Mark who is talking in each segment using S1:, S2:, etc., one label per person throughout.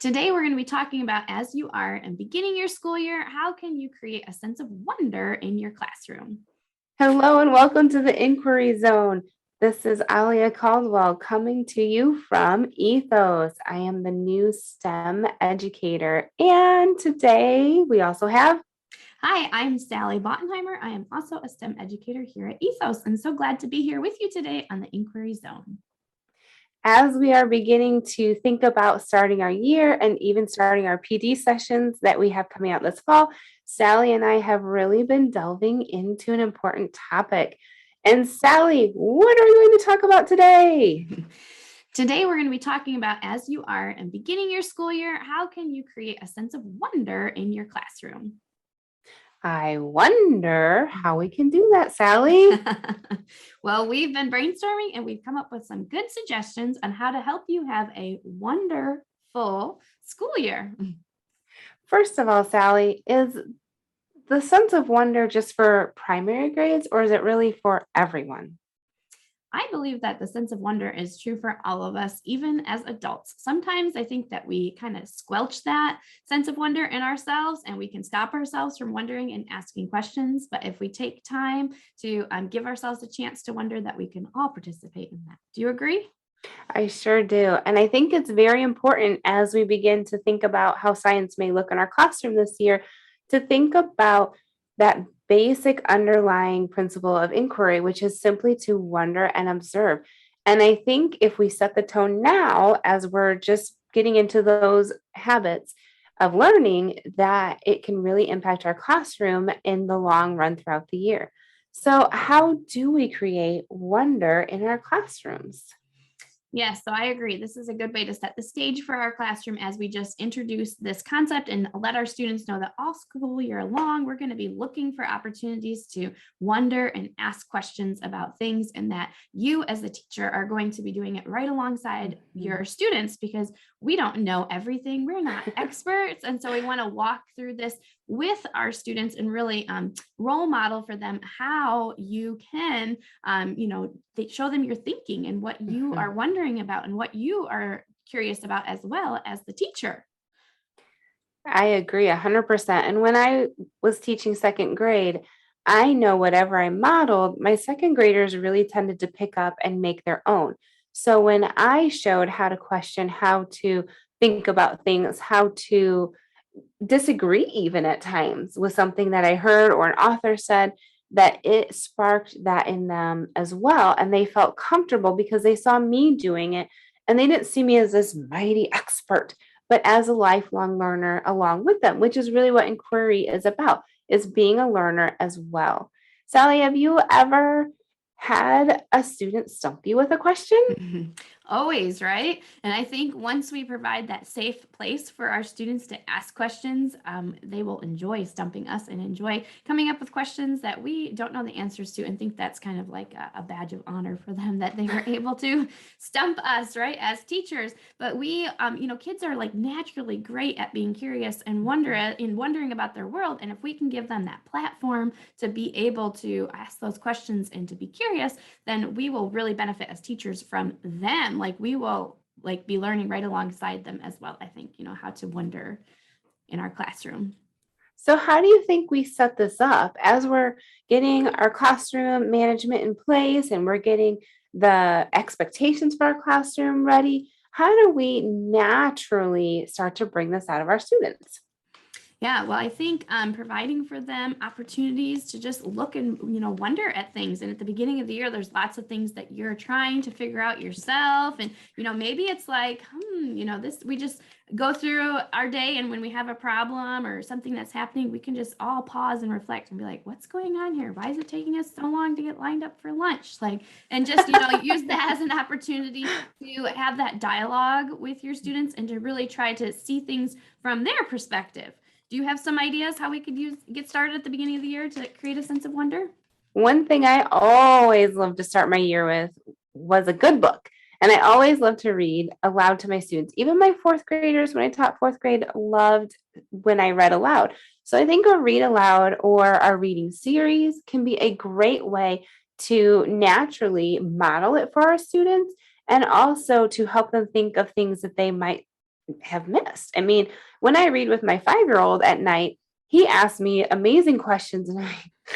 S1: Today, we're going to be talking about as you are and beginning your school year, how can you create a sense of wonder in your classroom?
S2: Hello and welcome to the Inquiry Zone. This is Aliya Caldwell coming to you from ETHOS. I am the new STEM educator. And today we also have.
S1: Hi, I'm Sally Bawtinheimer. I am also a STEM educator here at ETHOS and so glad to be here with you today on the Inquiry Zone.
S2: As we are beginning to think about starting our year and even starting our PD sessions that we have coming out this fall, Sally and I have really been delving into an important topic. And Sally, what are we going to talk about today?
S1: Today, we're going to be talking about as you are and beginning your school year, how can you create a sense of wonder in your classroom?
S2: I wonder how we can do that, Sally.
S1: Well, we've been brainstorming and we've come up with some good suggestions on how to help you have a wonderful school year.
S2: First of all, Sally, is the sense of wonder just for primary grades or is it really for everyone?
S1: I believe that the sense of wonder is true for all of us, even as adults. Sometimes I think that we kind of squelch that sense of wonder in ourselves and we can stop ourselves from wondering and asking questions. But if we take time to give ourselves a chance to wonder, that we can all participate in that. Do you agree?
S2: I sure do. And I think it's very important as we begin to think about how science may look in our classroom this year to think about that basic underlying principle of inquiry, which is simply to wonder and observe. And I think if we set the tone now, as we're just getting into those habits of learning, that it can really impact our classroom in the long run throughout the year. So, how do we create wonder in our classrooms?
S1: Yes, so I agree. This is a good way to set the stage for our classroom as we just introduce this concept and let our students know that all school year long, we're going to be looking for opportunities to wonder and ask questions about things, and that you as the teacher are going to be doing it right alongside your students because we don't know everything. We're not experts. And so we want to walk through this with our students and really role model for them how you can they show them your thinking and what you are wondering about and what you are curious about as well as the teacher.
S2: I agree 100%. And when I was teaching second grade, I know whatever I modeled, my second graders really tended to pick up and make their own. So when I showed how to question, how to think about things, how to disagree even at times with something that I heard or an author said, that it sparked that in them as well. And they felt comfortable because they saw me doing it and they didn't see me as this mighty expert, but as a lifelong learner along with them, which is really what inquiry is about, is being a learner as well. Sally, have you ever had a student stump you with a question?
S1: Always, right? And I think once we provide that safe place for our students to ask questions, they will enjoy stumping us and enjoy coming up with questions that we don't know the answers to, and think that's kind of like a badge of honor for them that they were able to stump us, right, as teachers. But we, kids are like naturally great at being curious and wondering about their world. And if we can give them that platform to be able to ask those questions and to be curious, then we will really benefit as teachers from them. Like we will be learning right alongside them as well. I think, how to wonder in our classroom.
S2: So, how do you think we set this up as we're getting our classroom management in place and we're getting the expectations for our classroom ready? How do we naturally start to bring this out of our students?
S1: Yeah, well, I think providing for them opportunities to just look and wonder at things. And at the beginning of the year, there's lots of things that you're trying to figure out yourself. And maybe it's like, this we just go through our day, and when we have a problem or something that's happening, we can just all pause and reflect and be like, what's going on here? Why is it taking us so long to get lined up for lunch? And just use that as an opportunity to have that dialogue with your students and to really try to see things from their perspective. Do you have some ideas how we could get started at the beginning of the year to create a sense of wonder?
S2: One thing I always love to start my year with was a good book. And I always love to read aloud to my students. Even my fourth graders, when I taught fourth grade, loved when I read aloud. So I think a read aloud or a reading series can be a great way to naturally model it for our students and also to help them think of things that they might have missed. I mean, when I read with my 5-year-old at night, he asks me amazing questions and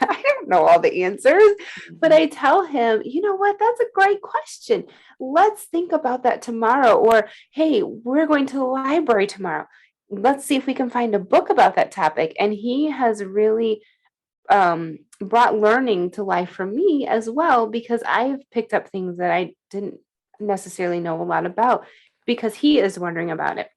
S2: I don't know all the answers, but I tell him, you know what, that's a great question. Let's think about that tomorrow. Or, hey, we're going to the library tomorrow. Let's see if we can find a book about that topic. And he has really brought learning to life for me as well, because I've picked up things that I didn't necessarily know a lot about because he is wondering about it.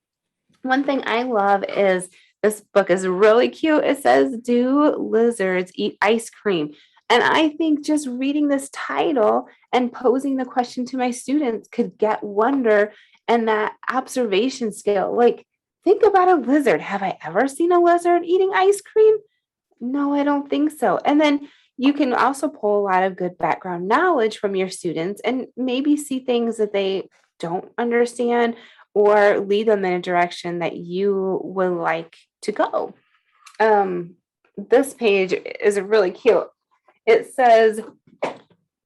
S2: One thing I love is this book is really cute. It says, "Do lizards eat ice cream?" And I think just reading this title and posing the question to my students could get wonder and that observation skill. Like, think about a lizard. Have I ever seen a lizard eating ice cream? No, I don't think so. And then you can also pull a lot of good background knowledge from your students and maybe see things that they don't understand or lead them in a direction that you would like to go. This page is really cute. It says,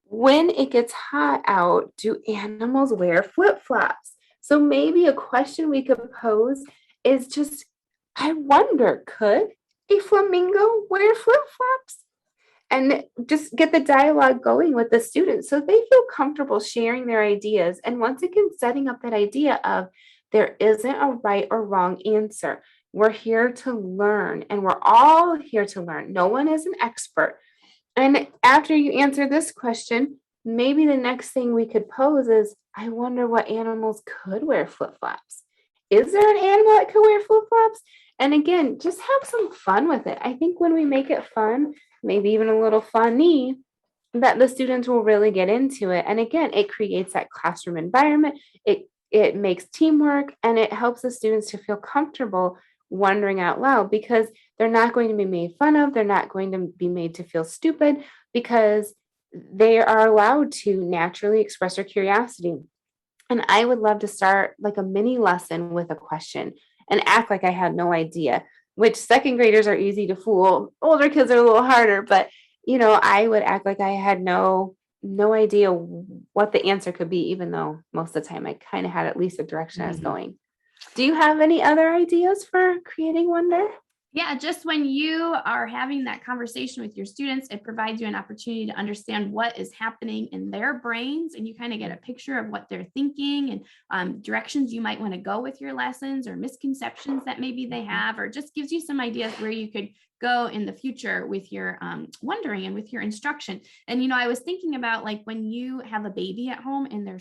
S2: "When it gets hot out, do animals wear flip-flops?" So maybe a question we could pose is just, I wonder, could a flamingo wear flip-flops? And just get the dialogue going with the students so they feel comfortable sharing their ideas. And once again, setting up that idea of there isn't a right or wrong answer. We're here to learn, and we're all here to learn. No one is an expert. And after you answer this question, maybe the next thing we could pose is, I wonder what animals could wear flip-flops. Is there an animal that could wear flip-flops? And again, just have some fun with it. I think when we make it fun, maybe even a little funny, that the students will really get into it. And again, it creates that classroom environment. It makes teamwork, and it helps the students to feel comfortable wondering out loud, because they're not going to be made fun of. They're not going to be made to feel stupid, because they are allowed to naturally express their curiosity. And I would love to start like a mini lesson with a question and act like I had no idea, which second graders are easy to fool. Older kids are a little harder, but I would act like I had no idea what the answer could be, even though most of the time I kind of had at least a direction I was going. Do you have any other ideas for creating wonder?
S1: Yeah, just when you are having that conversation with your students, it provides you an opportunity to understand what is happening in their brains, and you kind of get a picture of what they're thinking and directions you might want to go with your lessons, or misconceptions that maybe they have, or just gives you some ideas where you could go in the future with your wondering and with your instruction. And, I was thinking about like when you have a baby at home and they're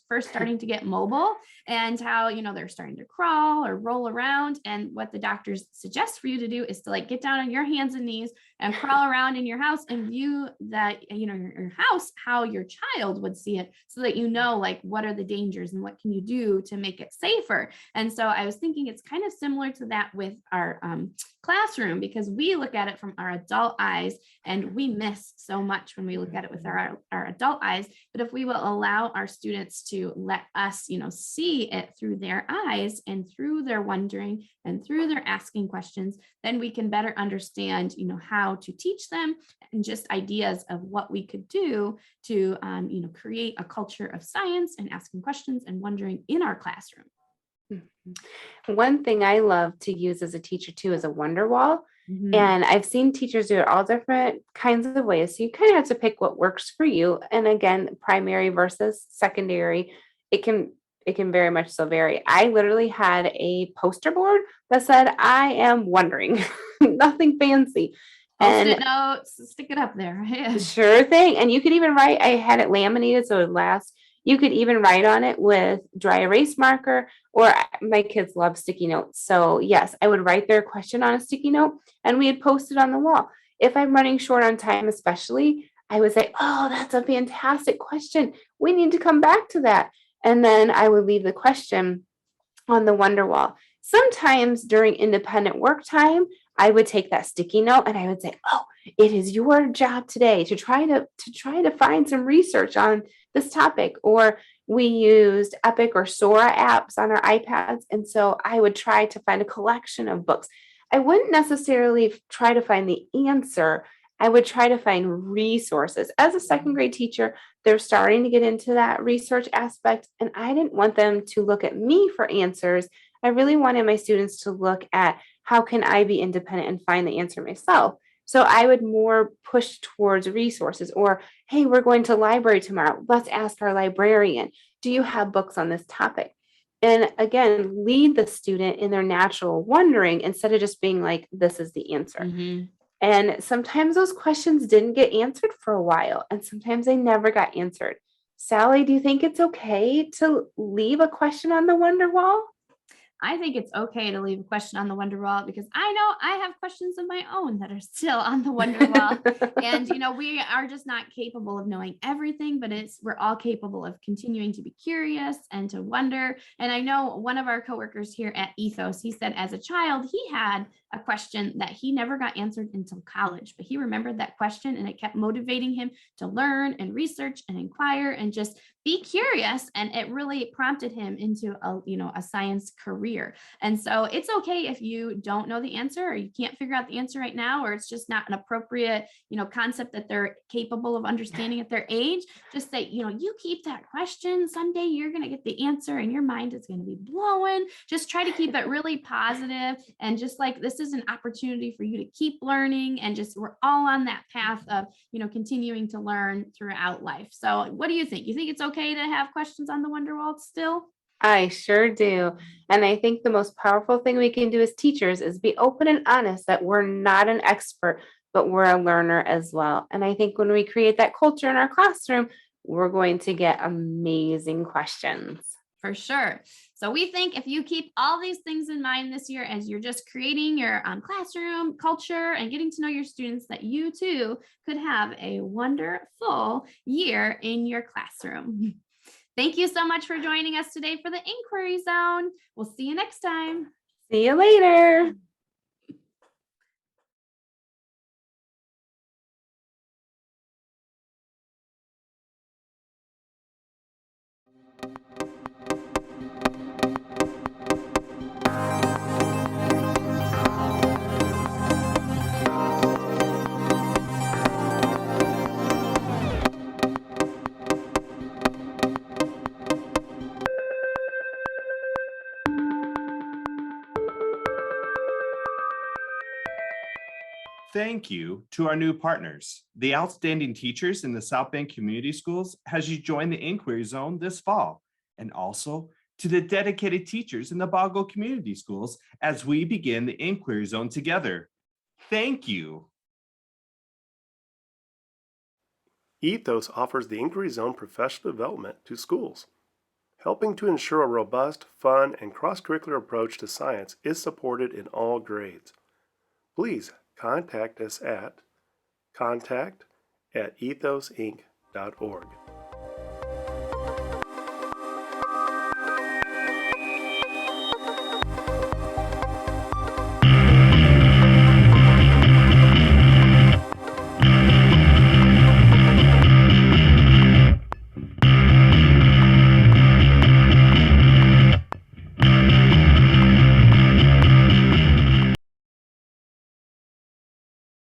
S1: first starting to get mobile, and how, they're starting to crawl or roll around. And what the doctors suggest for you to do is to like get down on your hands and knees and crawl around in your house and view that, your house, how your child would see it, so that like what are the dangers and what can you do to make it safer. And so I was thinking it's kind of similar to that with our classroom, because we look at it from our adult eyes and we miss so much when we look at it with our adult eyes. But if we will allow our students to let us, see it through their eyes and through their wondering and through their asking questions, then we can better understand, how to teach them, and just ideas of what we could do to, create a culture of science and asking questions and wondering in our classroom.
S2: One thing I love to use as a teacher too is a wonder wall. And I've seen teachers do it all different kinds of ways. So you kind of have to pick what works for you. And again, primary versus secondary, it can very much so vary. I literally had a poster board that said, "I am wondering," nothing fancy.
S1: Post-it notes, stick it up there. Yeah.
S2: Sure thing. And you could even write, I had it laminated so it would last. You could even write on it with dry erase marker, or my kids love sticky notes. So yes, I would write their question on a sticky note and we had posted on the wall. If I'm running short on time, especially, I would say, "Oh, that's a fantastic question. We need to come back to that." And then I would leave the question on the wonder wall. Sometimes during independent work time, I would take that sticky note and I would say, "Oh, it is your job today to try to find some research on this topic." Or we used Epic or Sora apps on our iPads, and so I would try to find a collection of books. I wouldn't necessarily try to find the answer. I would try to find resources. As a second grade teacher, they're starting to get into that research aspect, and I didn't want them to look at me for answers. I really wanted my students to look at how can I be independent and find the answer myself. So I would more push towards resources or, hey, we're going to library tomorrow. Let's ask our librarian, do you have books on this topic? And again, lead the student in their natural wondering instead of just being like, this is the answer.
S1: Mhm.
S2: And sometimes those questions didn't get answered for a while, and sometimes they never got answered. Sally, do you think it's okay to leave a question on the wonder wall?
S1: I think it's okay to leave a question on the wonder wall because I know I have questions of my own that are still on the wonder wall. And we are just not capable of knowing everything, but we're all capable of continuing to be curious and to wonder. And I know one of our coworkers here at Ethos, he said as a child, he had a question that he never got answered until college, but he remembered that question and it kept motivating him to learn and research and inquire and just be curious, and it really prompted him into a science career. And so it's okay if you don't know the answer or you can't figure out the answer right now, or it's just not an appropriate concept that they're capable of understanding at their age. Just say, you keep that question, someday you're going to get the answer and your mind is going to be blowing. Just try to keep it really positive, and just like this is an opportunity for you to keep learning, and just we're all on that path of continuing to learn throughout life. So what do you think? You think it's okay to have questions on the wonder wall still?
S2: I sure do. And I think the most powerful thing we can do as teachers is be open and honest that we're not an expert, but we're a learner as well. And I think when we create that culture in our classroom, we're going to get amazing questions.
S1: For sure. So we think if you keep all these things in mind this year as you're just creating your classroom culture and getting to know your students, that you too could have a wonderful year in your classroom. Thank you so much for joining us today for the Inquiry Zone. We'll see you next time.
S2: See you later.
S3: Thank you to our new partners, the outstanding teachers in the South Bend Community Schools as you join the Inquiry Zone this fall, and also to the dedicated teachers in the Boggle Community Schools as we begin the Inquiry Zone together. Thank you.
S4: ETHOS offers the Inquiry Zone professional development to schools. Helping to ensure a robust, fun, and cross-curricular approach to science is supported in all grades. Please contact us at contact@ethosinc.org.